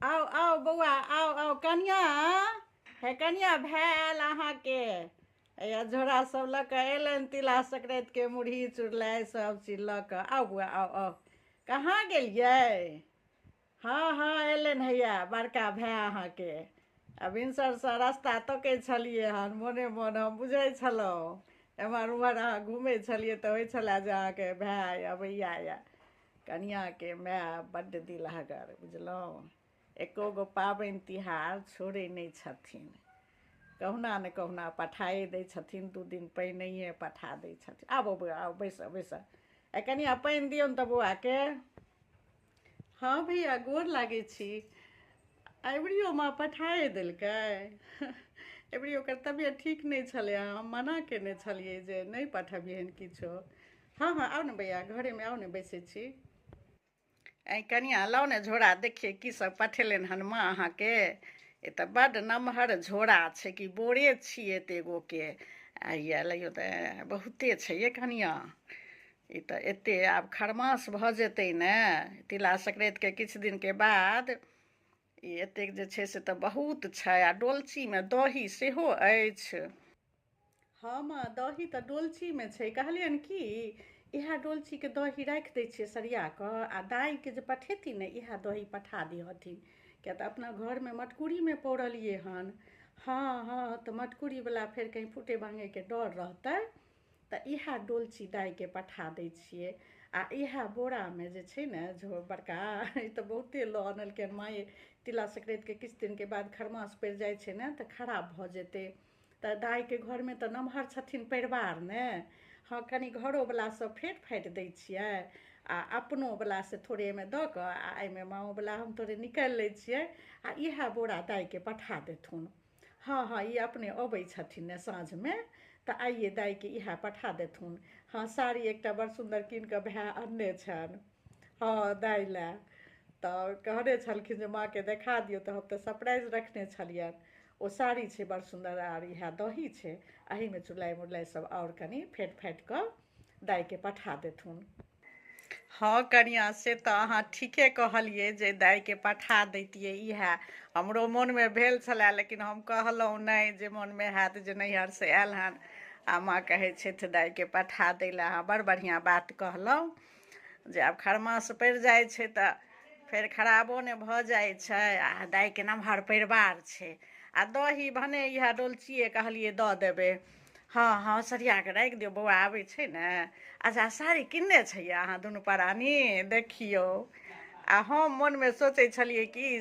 आओ आओ बौआ आओ आओ कनिया हे कनिया भेल अहाँके या झोरा सब लऽ कऽ अयलनि तिला संक्रांतिके मुरही चुड़लाइ सब चीज लऽ कऽ आओ बौआ आओ आओ कहाँ गेलियै। हाँ हाँ अयलनि हैया बड़का भाय अहाँके आ भिनसरसँ रास्ता तकै छलियै हन मोने मोन हम बुझै छलहुँ एम्हर उम्हर अहाँ घूमै छलियै तऽ होइ छलए जे अहाँके भाय अबैया यए कनियाँके माय बड्ड दिलहगर बुझलहुँ। एको गो पाबनि तिहार छोड़ै नहि छथिन, कहुना ने कहुना पठाए दै छथिन, 2 दिन पहिनैए पठा दै छथिन। आबो बौआ आउ बैसऽ बैसऽ आ कनिया पानि दियौ ने तऽ बौआके। हाँ भैया गोर लागै छी। अबरियो माँ पठाए देलकै अबरी ओकर तबियत ठीक नहीं छलै, हम मना केने छलियै जे नहीं पठबियन किछो। हाँ हाँ आओ ने भैया घरे में आओ ने बैसै छी। कनिया लाओ ने झोरा देखिए की सब पठेलनि हन माँ अहाँके। ये तऽ बड्ड नमहर झोरा छै कि बोरे छियै एते गो के आ ये लइयो तऽ बहुते छै ये कनिया। ई तऽ एते आब खरमास भऽ जेतै ने तिला संक्रांतिके किछु दिनके बाद ई एतेक जे छै से तऽ बहुत छै आ डोलचीमे दही सेहो अछि। हाँ माँ दही तऽ डोलचीमे छै, कहलियनि कि इएह डोलचीके दही राखि दै छियै सरिया कऽ आ दाइके जे पठेथिन ने इएह दही पठा दिहथिन किया तऽ अपना घरमे मटकुरीमे पौरलियै हन। हाँ हाँ तऽ मटकुरीवला फेर कहीं फूटे भाঙैके डर रहतै तऽ इएह डोलची दाइके पठा दै छियै। आ इएह बोरामे जे छै ने बड़का ई तऽ बहुते लऽ आनलकै माये तिला संक्रांतिके किछु दिनके बाद खरमास पड़ि जाइ छै ने तऽ खराब भऽ जेतै तऽ दाइके घरमे तऽ नमहर छथिन परिवार ने। हाँ कनि घरोवलासँ फेट फाटि दै छियै आ अपनोवलासँ थोड़े एहिमे दऽ कऽ आ एहिमे माँओवला हम थोड़े निकालि लै छियै आ इएह बोरा दाइके पठा देथुन। हाँ हाँ ई अपने अबै छथिन ने साँझमे तऽ आइए दाइके इएह पठा देथुन। हाँ साड़ी एकटा बड़ सुन्दर कीन कऽ भाय अनने छनि हाँ दाइ लए, तऽ कहने छलखिन जे माँके देखा दियौ तऽ हम तऽ सरप्राइज रखने छलियनि। ओ साड़ी छै बड़ सुन्दर आर इएह दही छै एहिमे चुड़लाइ मुड़लाइ सब आओर कनि फेट फाटि कऽ दाइके पठा देथुन। हाँ कनिया से तऽ अहाँ ठीके कहलियै जे दाइके पठा दैतियै इएह हमरो मोनमे भेल छलए लेकिन हम कहलहुँ नहि जे मोनमे हैत जे नैहरसँ आयल हन आ माँ कहै छथि दाइके पठा दै लए। अहाँ बड़ बढ़िआँ बात कहलहुँ जे आब खरमास पड़ि जाइ छै तऽ फेर खराबो नहि भऽ जाइ छै आ दाइके नमहर परिवार छै आ दही भने इएह डोलचिए कहलियै दऽ देबै। हाँ हाँ सरिया कऽ राखि दियौ बौआ आबै छै ने। अच्छा साड़ी किनने छै अहाँ दुनू प्राणी देखियौ आ हम मोनमे सोचै छलियै कि